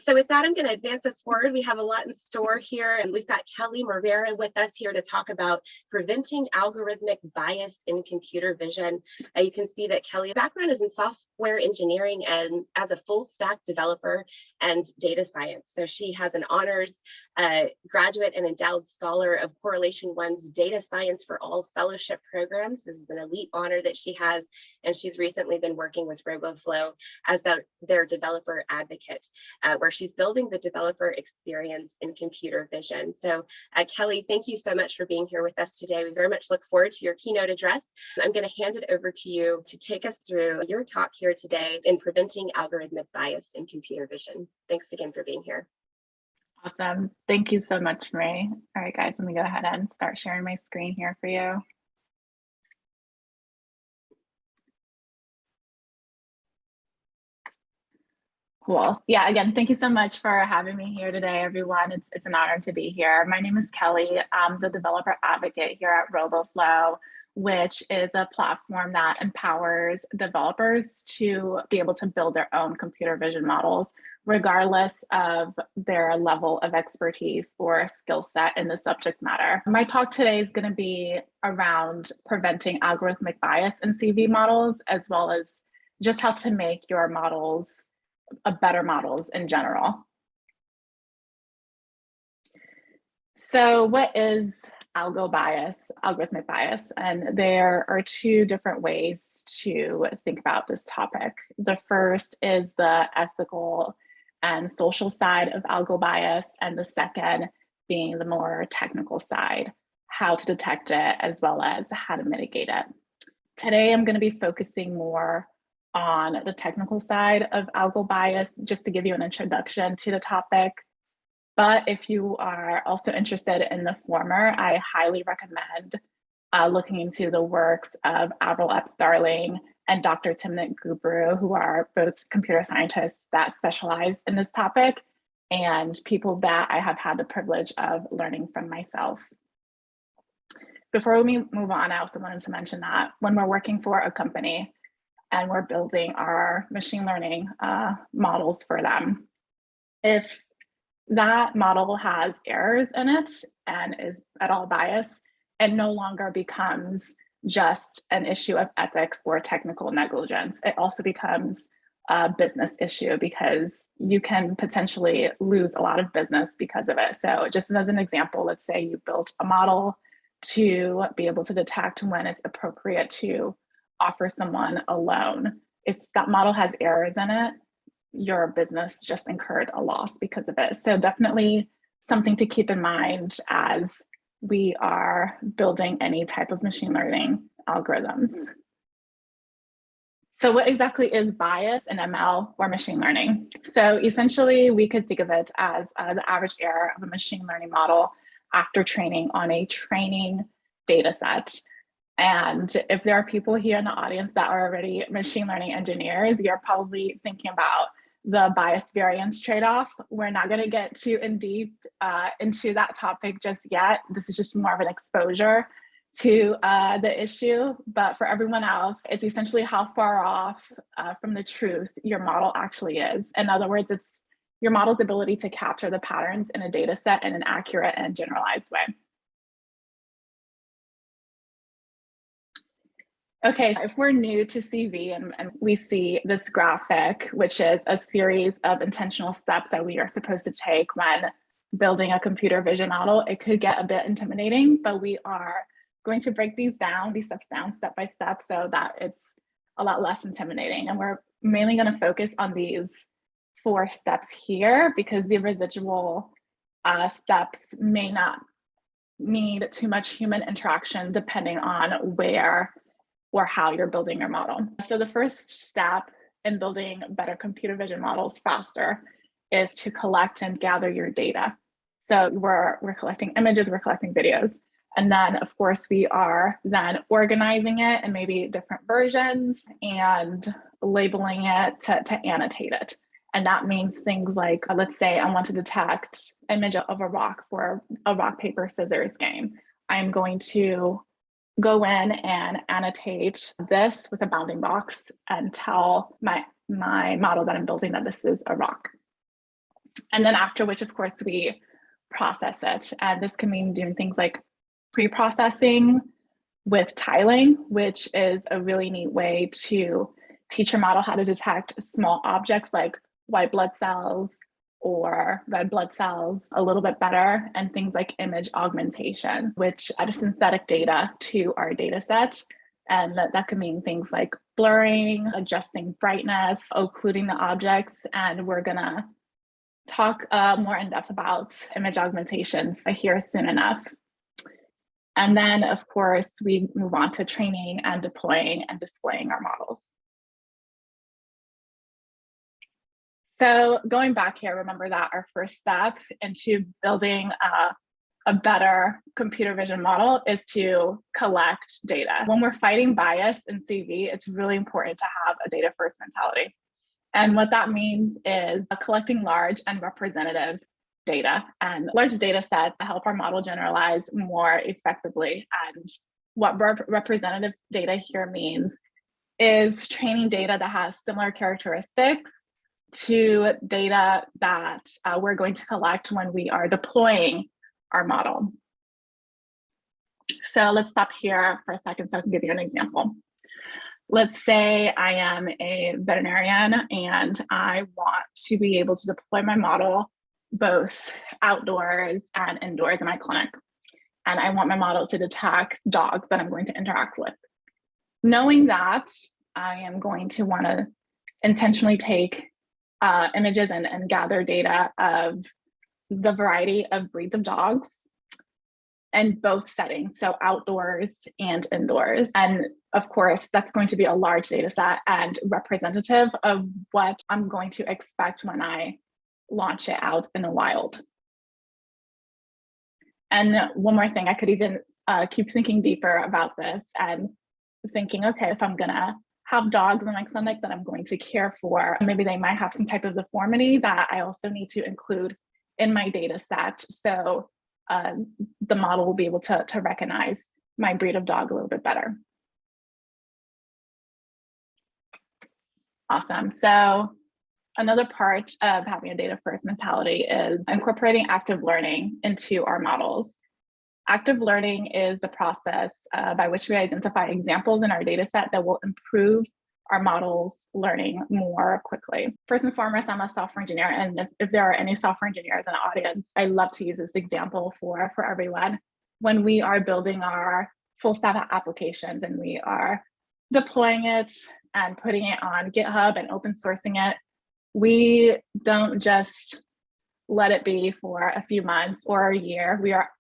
So with that, I'm going to advance us forward. We have a lot in store here, and we've got Kelly Morera with us here to talk about preventing algorithmic bias in computer vision. You can see that Kelly's background is in software engineering and as a full stack developer and data science. So she has an honors graduate and endowed scholar of Correlation One's Data Science for All Fellowship programs. This is an elite honor that she has, and she's recently been working with RoboFlow as their developer advocate, where she's building the developer experience in computer vision. So Kelly, thank you so much for being here with us today. We very much look forward to your keynote address. I'm going to hand it over to you to take us through your talk here today in preventing algorithmic bias in computer vision. Thanks again for being here. Awesome. Thank you so much, Marie. All right, guys, let me go ahead and start sharing my screen here for you. Cool. Yeah, again, thank you so much for having me here today, everyone. It's an honor to be here. My name is Kelly. I'm the developer advocate here at RoboFlow, which is a platform that empowers developers to be able to build their own computer vision models, regardless of their level of expertise or skill set in the subject matter. My talk today is going to be around preventing algorithmic bias in CV models, as well as just how to make your models better models in general. So what is algorithmic bias? And there are two different ways to think about this topic. The first is the ethical and social side of algo bias, and the second being the more technical side, how to detect it as well as how to mitigate it. Today, I'm going to be focusing more on the technical side of algo bias, just to give you an introduction to the topic. But if you are also interested in the former, I highly recommend looking into the works of Avril Epps-Darling and Dr. Timnit Gebru, who are both computer scientists that specialize in this topic, and people that I have had the privilege of learning from myself. Before we move on, I also wanted to mention that when we're working for a company and we're building our machine learning models for them, if that model has errors in it and is at all biased, it no longer becomes just an issue of ethics or technical negligence. It also becomes a business issue because you can potentially lose a lot of business because of it. So just as an example, let's say you built a model to be able to detect when it's appropriate to offer someone a loan. If that model has errors in it, your business just incurred a loss because of it. So definitely something to keep in mind as we are building any type of machine learning algorithms. So what exactly is bias in ML or machine learning? So essentially, we could think of it as the average error of a machine learning model after training on a training data set. And if there are people here in the audience that are already machine learning engineers, you're probably thinking about the bias variance trade-off. We're not going to get too in deep into that topic just yet. This is just more of an exposure to the issue. But for everyone else, it's essentially how far off from the truth your model actually is. In other words, it's your model's ability to capture the patterns in a data set in an accurate and generalized way. Okay, so if we're new to CV and we see this graphic, which is a series of intentional steps that we are supposed to take when building a computer vision model, it could get a bit intimidating, but we are going to break these steps down step by step so that it's a lot less intimidating. And we're mainly going to focus on these 4 steps here because the residual steps may not need too much human interaction depending on where or how you're building your model. So the first step in building better computer vision models faster is to collect and gather your data. So we're collecting images, we're collecting videos. And then of course we are then organizing it in maybe different versions and labeling it to annotate it. And that means things like, let's say I want to detect an image of a rock for a rock, paper, scissors game. I'm going to go in and annotate this with a bounding box and tell my model that I'm building that this is a rock. And then after which, of course, we process it. And this can mean doing things like pre-processing with tiling, which is a really neat way to teach your model how to detect small objects like white blood cells or red blood cells a little bit better, and things like image augmentation, which add synthetic data to our data set. And that could mean things like blurring, adjusting brightness, occluding the objects. And we're gonna talk more in depth about image augmentations here soon enough. And then, of course, we move on to training and deploying and displaying our models. So going back here, remember that our first step into building a better computer vision model is to collect data. When we're fighting bias in CV, it's really important to have a data first mentality. And what that means is collecting large and representative data, and large data sets to help our model generalize more effectively. And what representative data here means is training data that has similar characteristics to data that we're going to collect when we are deploying our model. So let's stop here for a second so I can give you an example. Let's say I am a veterinarian and I want to be able to deploy my model both outdoors and indoors in my clinic. And I want my model to detect dogs that I'm going to interact with. Knowing that, I am going to want to intentionally take images and gather data of the variety of breeds of dogs in both settings, so outdoors and indoors. And of course, that's going to be a large data set and representative of what I'm going to expect when I launch it out in the wild. And one more thing, I could even keep thinking deeper about this and thinking, okay, if I'm gonna have dogs in my clinic that I'm going to care for, maybe they might have some type of deformity that I also need to include in my data set. So the model will be able to recognize my breed of dog a little bit better. Awesome. So another part of having a data first mentality is incorporating active learning into our models. Active learning is the process by which we identify examples in our data set that will improve our models learning more quickly. First and foremost, I'm a software engineer, and if there are any software engineers in the audience, I love to use this example for everyone. When we are building our full stack applications and we are deploying it and putting it on GitHub and open sourcing it, we don't just let it be for a few months or a year. We are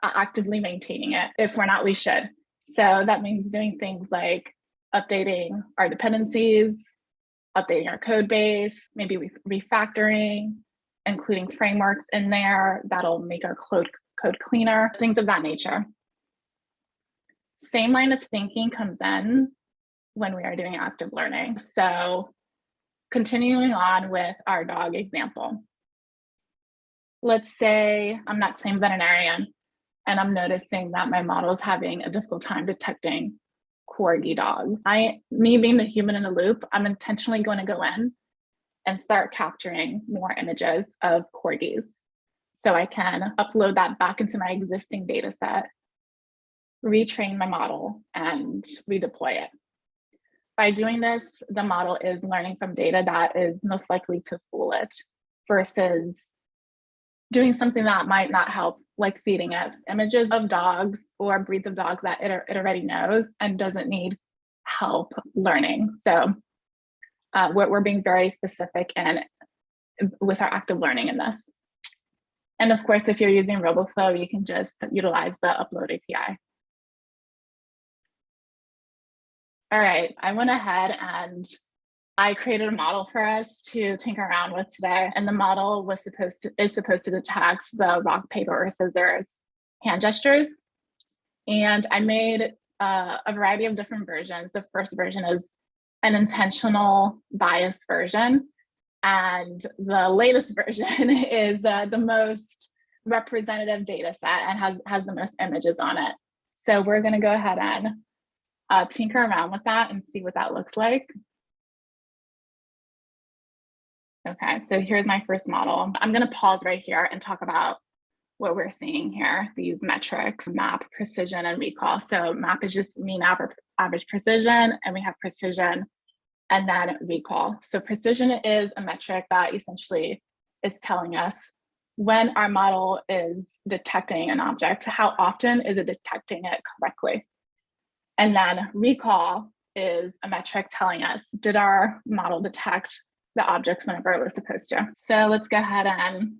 actively maintaining it. If we're not, we should. So that means doing things like updating our dependencies, updating our code base, maybe refactoring, including frameworks in there that'll make our code cleaner, things of that nature. Same line of thinking comes in when we are doing active learning. So continuing on with our dog example. Let's say I'm that same veterinarian and I'm noticing that my model is having a difficult time detecting corgi dogs. Me being the human in the loop, I'm intentionally going to go in and start capturing more images of corgis. So I can upload that back into my existing data set, retrain my model, and redeploy it. By doing this, the model is learning from data that is most likely to fool it versus doing something that might not help, like feeding it images of dogs or breeds of dogs that it already knows and doesn't need help learning. So we're being very specific and with our active learning in this. And of course, if you're using RoboFlow, you can just utilize the upload API. All right, I went ahead and I created a model for us to tinker around with today. And the model is supposed to detect the rock, paper, or scissors hand gestures. And I made a variety of different versions. The first version is an intentional bias version. And the latest version is the most representative data set and has the most images on it. So we're going to go ahead and tinker around with that and see what that looks like. Okay, so here's my first model. I'm going to pause right here and talk about what we're seeing here, these metrics, map, precision, and recall. So map is just mean average precision, and we have precision and then recall. So precision is a metric that essentially is telling us when our model is detecting an object, how often is it detecting it correctly? And then recall is a metric telling us, did our model detect the object whenever it was supposed to? So let's go ahead and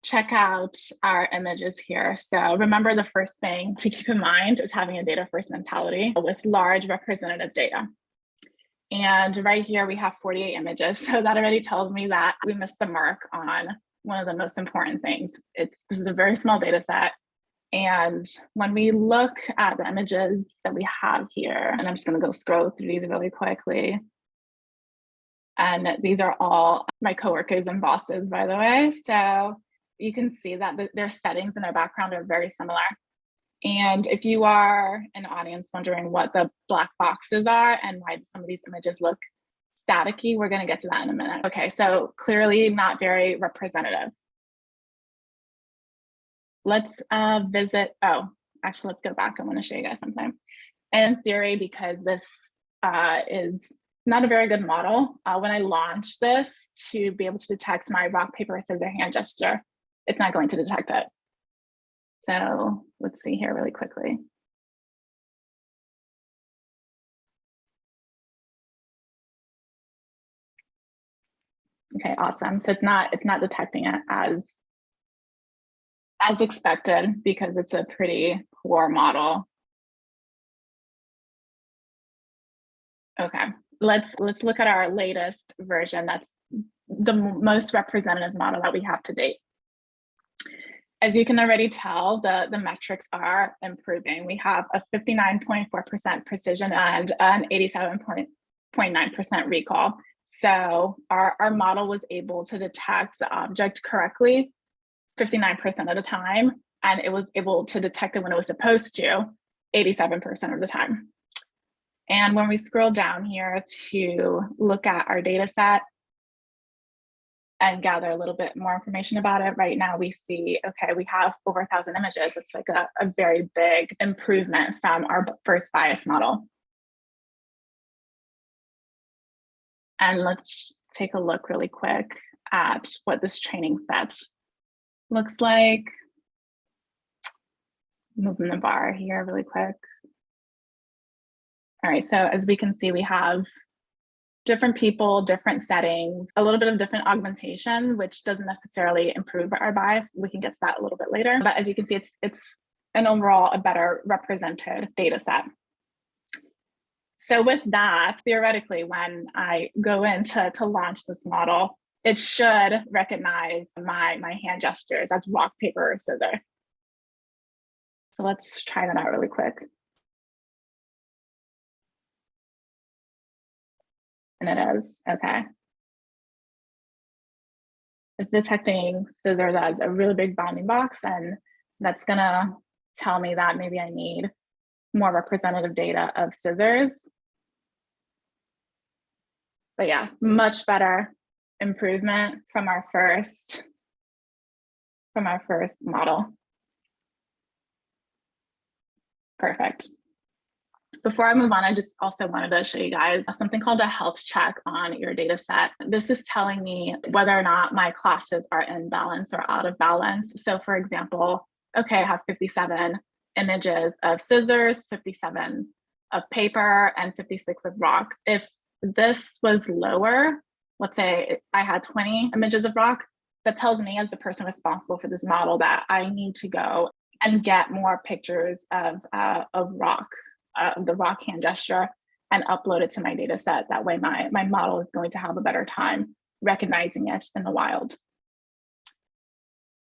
check out our images here. So remember, the first thing to keep in mind is having a data first mentality with large representative data. And right here we have 48 images. So that already tells me that we missed the mark on one of the most important things. This is a very small data set. And when we look at the images that we have here, and I'm just going to go scroll through these really quickly. And these are all my coworkers and bosses, by the way. So you can see that their settings and their background are very similar. And if you are an audience wondering what the black boxes are and why some of these images look staticky, we're going to get to that in a minute. Okay, so clearly not very representative. Let's actually, let's go back. I want to show you guys something. And in theory, because this is not a very good model, when I launch this to be able to detect my rock, paper, scissors hand gesture, it's not going to detect it. So let's see here really quickly. Okay, awesome. So it's not detecting it as expected because it's a pretty poor model. Okay, let's look at our latest version. That's the most representative model that we have to date. As you can already tell, the metrics are improving. We have a 59.4% precision and an 87.9% recall. So our model was able to detect the object correctly 59% of the time, and it was able to detect it when it was supposed to 87% of the time. And when we scroll down here to look at our data set and gather a little bit more information about it, right now we see, okay, we have over 1,000 images. It's like a very big improvement from our first bias model. And let's take a look really quick at what this training set looks like. Moving the bar here really quick. All right, so as we can see, we have different people, different settings, a little bit of different augmentation, which doesn't necessarily improve our bias. We can get to that a little bit later. But as you can see, it's an overall a better represented data set. So with that, theoretically, when I go in to launch this model, it should recognize my hand gestures as rock, paper, or scissors. So let's try that out really quick. And it is, okay. It's detecting scissors as a really big bounding box, and that's gonna tell me that maybe I need more representative data of scissors. But yeah, much better improvement from our first model. Perfect. Before I move on, I just also wanted to show you guys something called a health check on your data set. This is telling me whether or not my classes are in balance or out of balance. So for example, okay, I have 57 images of scissors, 57 of paper, and 56 of rock. If this was lower, let's say I had 20 images of rock, that tells me as the person responsible for this model that I need to go and get more pictures of rock, the rock hand gesture, and upload it to my data set. That way my model is going to have a better time recognizing it in the wild.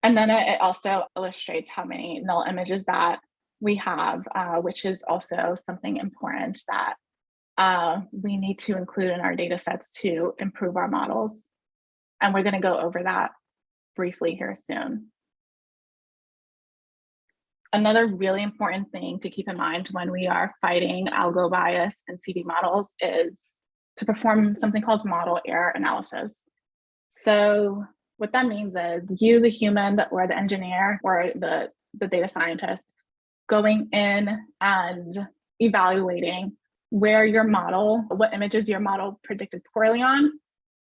And then it also illustrates how many null images that we have, which is also something important that we need to include in our data sets to improve our models. And we're going to go over that briefly here soon. Another really important thing to keep in mind when we are fighting algo bias and CV models is to perform something called model error analysis. So what that means is you, the human or the engineer or the data scientist, going in and evaluating where your model, what images your model predicted poorly on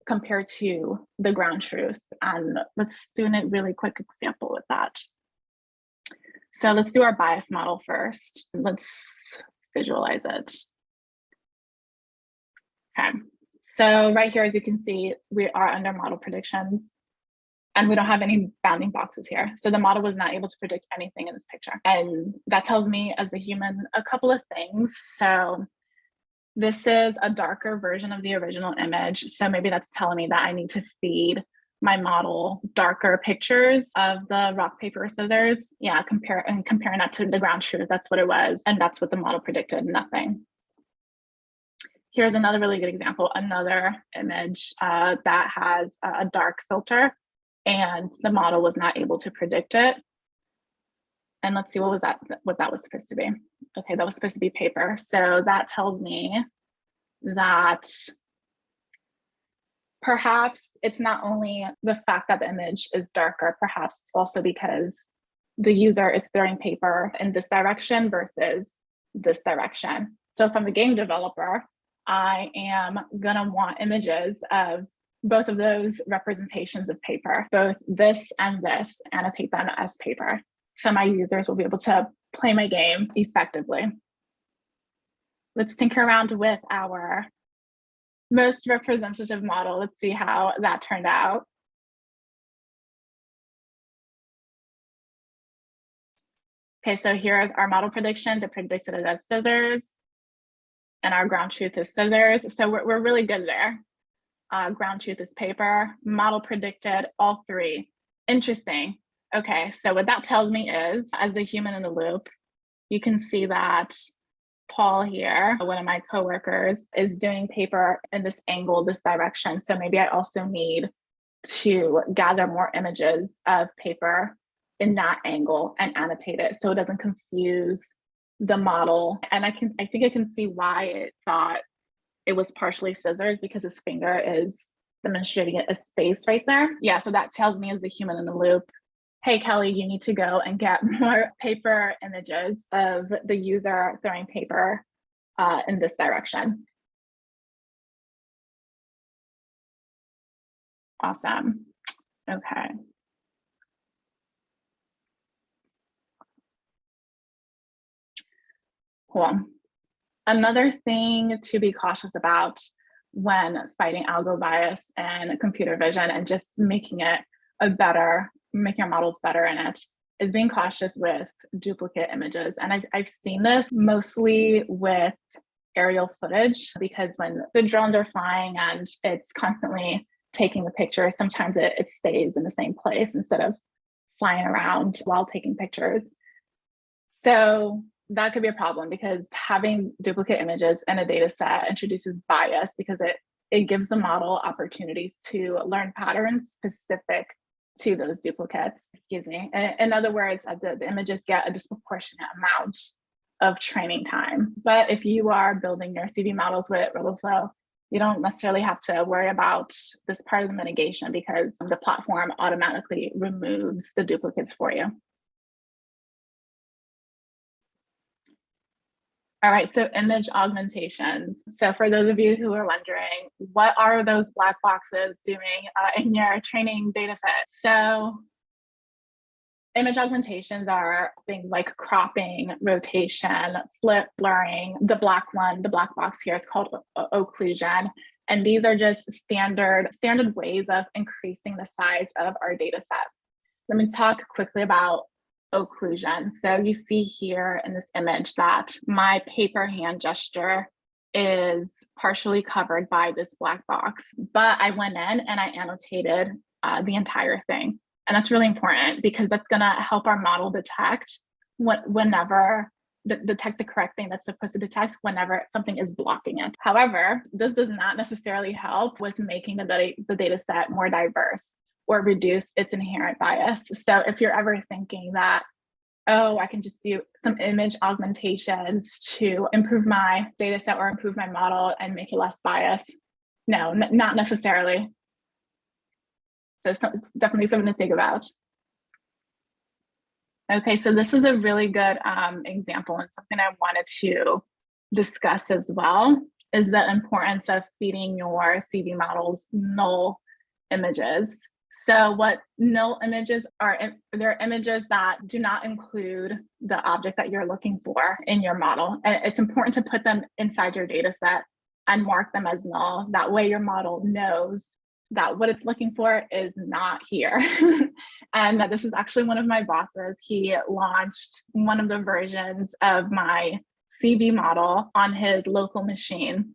compared to the ground truth. And let's do a really quick example with that. So let's do our bias model first. Let's visualize it. Okay, so right here, as you can see, we are under model predictions and we don't have any bounding boxes here. So the model was not able to predict anything in this picture. And that tells me as a human a couple of things. So this is a darker version of the original image. So maybe that's telling me that I need to feed my model darker pictures of the rock, paper, scissors. Yeah, comparing that to the ground truth, that's what it was. And that's what the model predicted, nothing. Here's another really good example, another image that has a dark filter and the model was not able to predict it. And let's see, what that was supposed to be. Okay, that was supposed to be paper. So that tells me that perhaps it's not only the fact that the image is darker, perhaps it's also because the user is throwing paper in this direction versus this direction. So if I'm a game developer, I am gonna want images of both of those representations of paper, both this and this, annotate them as paper. So my users will be able to play my game effectively. Let's tinker around with our most representative model. Let's see how that turned out. Okay, so here's our model predictions. It predicted it as scissors, and our ground truth is scissors. So we're really good there. Ground truth is paper. Model predicted all three. Interesting. Okay, so what that tells me is, as a human in the loop, you can see that Paul here, one of my coworkers, is doing paper in this angle, this direction. So maybe I also need to gather more images of paper in that angle and annotate it so it doesn't confuse the model. And I think I can see why it thought it was partially scissors, because his finger is demonstrating a space right there. Yeah, so that tells me as a human in the loop, hey, Kelly, you need to go and get more paper images of the user throwing paper in this direction. Awesome. Okay. Cool. Another thing to be cautious about when fighting algo bias and computer vision and just making our models better in it is being cautious with duplicate images. And I've seen this mostly with aerial footage, because when the drones are flying and it's constantly taking the picture, sometimes it stays in the same place instead of flying around while taking pictures. So that could be a problem, because having duplicate images in a data set introduces bias, because it gives the model opportunities to learn patterns specific to those duplicates. Excuse me. In other words, the images get a disproportionate amount of training time. But if you are building your CV models with RoboFlow, you don't necessarily have to worry about this part of the mitigation, because the platform automatically removes the duplicates for you. All right, so image augmentations. So for those of you who are wondering, what are those black boxes doing in your training data set? So image augmentations are things like cropping, rotation, flip, blurring. The black box here is called occlusion. And these are just standard ways of increasing the size of our data set. Let me talk quickly about occlusion. So you see here in this image that my paper hand gesture is partially covered by this black box, but I went in and I annotated the entire thing. And that's really important, because that's going to help our model detect detect the correct thing that's supposed to detect whenever something is blocking it. However, this does not necessarily help with making the data set more diverse or reduce its inherent bias. So if you're ever thinking that, oh, I can just do some image augmentations to improve my data set or improve my model and make it less biased, no, not necessarily. So it's definitely something to think about. Okay, so this is a really good example, and something I wanted to discuss as well is the importance of feeding your CV models null images. So what null images are, they're images that do not include the object that you're looking for in your model. And it's important to put them inside your data set and mark them as null. That way your model knows that what it's looking for is not here. And this is actually one of my bosses. He launched one of the versions of my CV model on his local machine.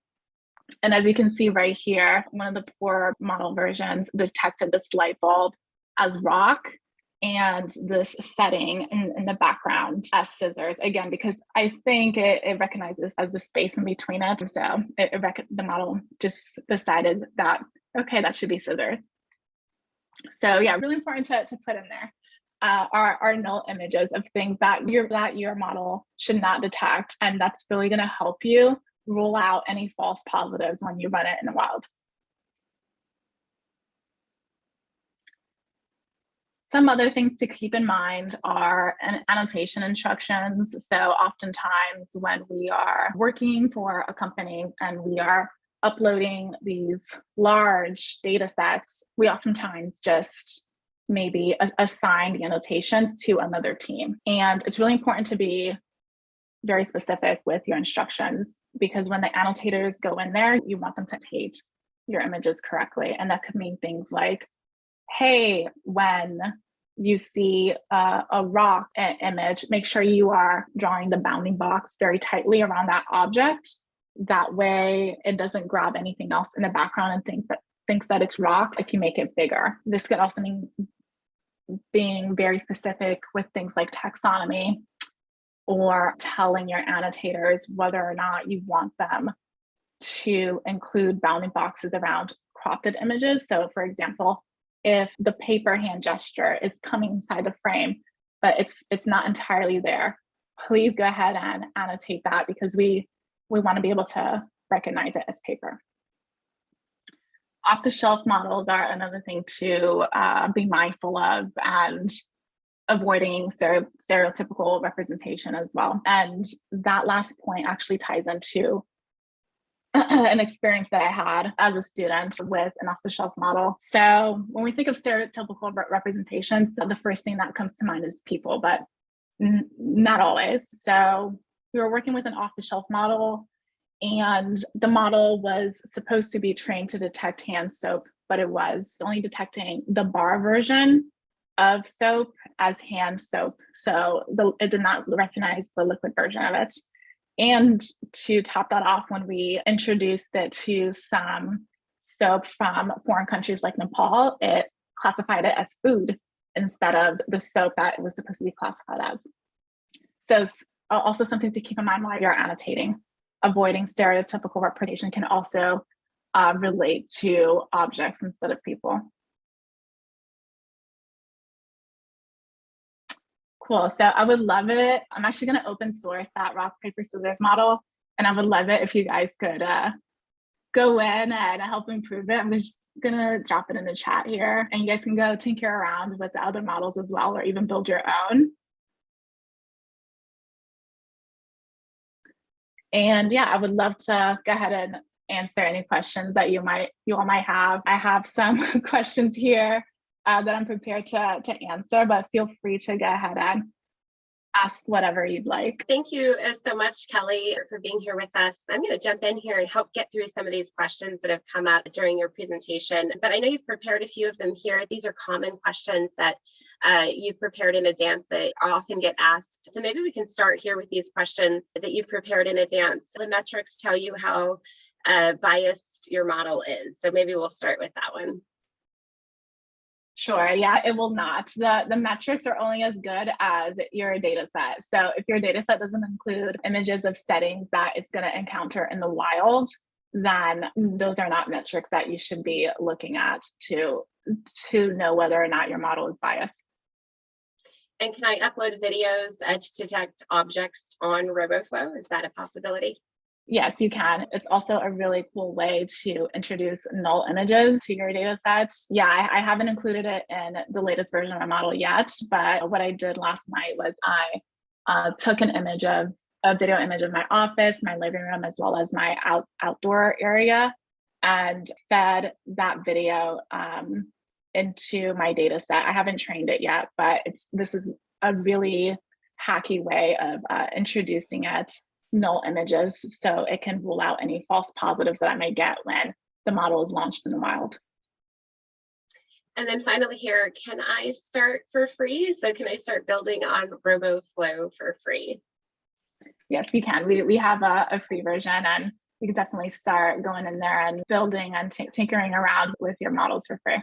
And as you can see right here, one of the poor model versions detected this light bulb as rock and this setting in the background as scissors, again, because I think it recognizes as the space in between it. So the model just decided that, okay, that should be scissors. So yeah, really important to put in there are null images of things that your model should not detect. And that's really going to help you rule out any false positives when you run it in the wild. Some other things to keep in mind are annotation instructions. So oftentimes when we are working for a company and we are uploading these large data sets, we oftentimes just maybe assign the annotations to another team. And it's really important to be very specific with your instructions, because when the annotators go in there, you want them to annotate your images correctly. And that could mean things like, hey, when you see a rock image, make sure you are drawing the bounding box very tightly around that object. That way it doesn't grab anything else in the background and thinks that it's rock if you make it bigger. This could also mean being very specific with things like taxonomy, or telling your annotators whether or not you want them to include bounding boxes around cropped images. So for example, if the paper hand gesture is coming inside the frame, but it's not entirely there, please go ahead and annotate that, because we want to be able to recognize it as paper. Off-the-shelf models are another thing to be mindful of, and avoiding stereotypical representation as well. And that last point actually ties into an experience that I had as a student with an off-the-shelf model. So when we think of stereotypical representations, the first thing that comes to mind is people, but not always. So we were working with an off-the-shelf model, and the model was supposed to be trained to detect hand soap, but it was only detecting the bar version of soap as hand soap. So it did not recognize the liquid version of it. And to top that off, when we introduced it to some soap from foreign countries like Nepal, it classified it as food instead of the soap that it was supposed to be classified as. So also something to keep in mind while you're annotating. Avoiding stereotypical representation can also relate to objects instead of people. Cool. So I would love it. I'm actually going to open source that rock, paper, scissors model. And I would love it if you guys could go in and help improve it. I'm just going to drop it in the chat here. And you guys can go tinker around with the other models as well, or even build your own. And yeah, I would love to go ahead and answer any questions that you all might have. I have some questions here that I'm prepared to answer, but feel free to go ahead and ask whatever you'd like. Thank you so much, Kelly, for being here with us. I'm going to jump in here and help get through some of these questions that have come up during your presentation, but I know you've prepared a few of them here. These are common questions that you've prepared in advance that often get asked. So maybe we can start here with these questions that you've prepared in advance. The metrics tell you how biased your model is. So maybe we'll start with that one. Sure. Yeah, it will not. The metrics are only as good as your data set. So if your data set doesn't include images of settings that it's going to encounter in the wild, then those are not metrics that you should be looking at to know whether or not your model is biased. And can I upload videos to detect objects on RoboFlow? Is that a possibility? Yes, you can. It's also a really cool way to introduce null images to your data set. Yeah, I haven't included it in the latest version of my model yet, but what I did last night was I took an image of a video image of my office, my living room, as well as my outdoor area, and fed that video into my data set. I haven't trained it yet, but this is a really hacky way of introducing it null images so it can rule out any false positives that I may get when the model is launched in the wild. And then finally here, can I start for free? So can I start building on RoboFlow for free? Yes, you can. We have a free version, and you can definitely start going in there and building and tinkering around with your models for free.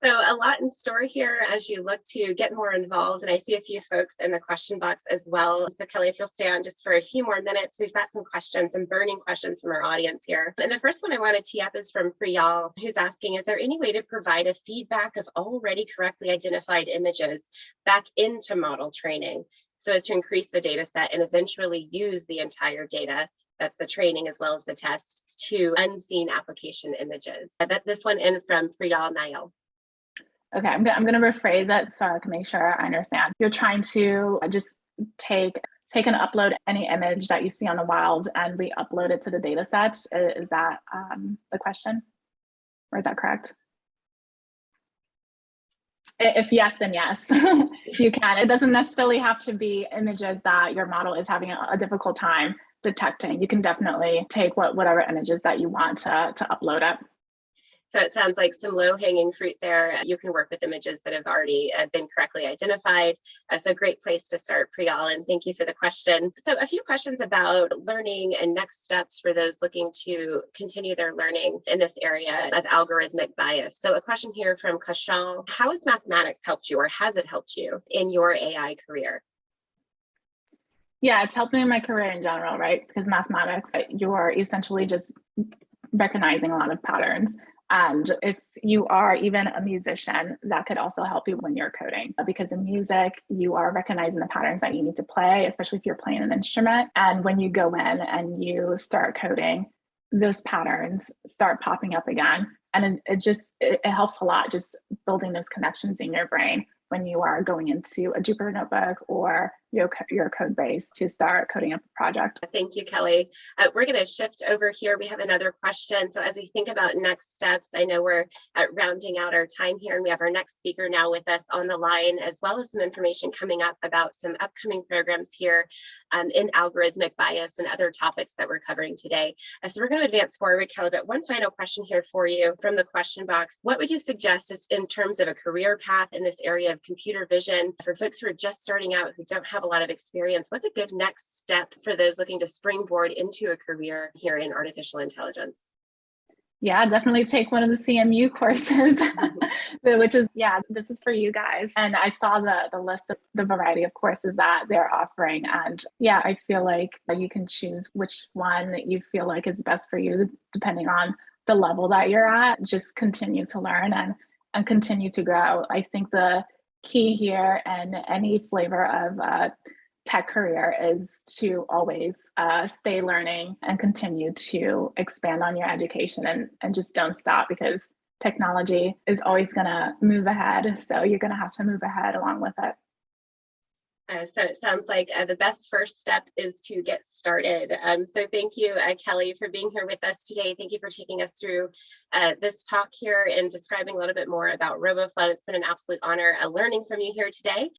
So a lot in store here as you look to get more involved. And I see a few folks in the question box as well. So Kelly, if you'll stay on just for a few more minutes, we've got some questions, some burning questions from our audience here. And the first one I want to tee up is from Priyal, who's asking, is there any way to provide a feedback of already correctly identified images back into model training so as to increase the data set and eventually use the entire data, that's the training as well as the test, to unseen application images? This one in from Priyal Nayal. Okay, I'm going to rephrase it so I can make sure I understand. You're trying to just take and upload any image that you see on the wild and re-upload it to the data set. Is that the question? Or is that correct? If yes, then yes, you can. It doesn't necessarily have to be images that your model is having a difficult time detecting. You can definitely take whatever images that you want to upload it. So it sounds like some low-hanging fruit there. You can work with images that have already been correctly identified. So great place to start, Priyal, and thank you for the question. So a few questions about learning and next steps for those looking to continue their learning in this area of algorithmic bias. So a question here from Kashal: how has mathematics helped you, or has it helped you in your AI career? Yeah, it's helped me in my career in general, right? Because mathematics, you're essentially just recognizing a lot of patterns. And if you are even a musician, that could also help you when you're coding, because in music, you are recognizing the patterns that you need to play, especially if you're playing an instrument. And when you go in and you start coding, those patterns start popping up again. And it helps a lot, just building those connections in your brain when you are going into a Jupyter notebook or your code base to start coding up a project. Thank you, Kelly. We're going to shift over here. We have another question. So as we think about next steps, I know we're rounding out our time here, and we have our next speaker now with us on the line, as well as some information coming up about some upcoming programs here in algorithmic bias and other topics that we're covering today. So we're going to advance forward, Kelly, but one final question here for you from the question box. What would you suggest in terms of a career path in this area of computer vision for folks who are just starting out, who don't have a lot of experience? What's a good next step for those looking to springboard into a career here in artificial intelligence? Yeah, definitely take one of the CMU courses, which is, this is for you guys. And I saw the list of the variety of courses that they're offering. And yeah, I feel like you can choose which one that you feel like is best for you, depending on the level that you're at. Just continue to learn and continue to grow. I think the key here in any flavor of tech career is to always stay learning and continue to expand on your education and just don't stop, because technology is always going to move ahead. So you're going to have to move ahead along with it. So it sounds like the best first step is to get started. So thank you, Kelly, for being here with us today. Thank you for taking us through this talk here and describing a little bit more about RoboFlow. It's been an absolute honor learning from you here today.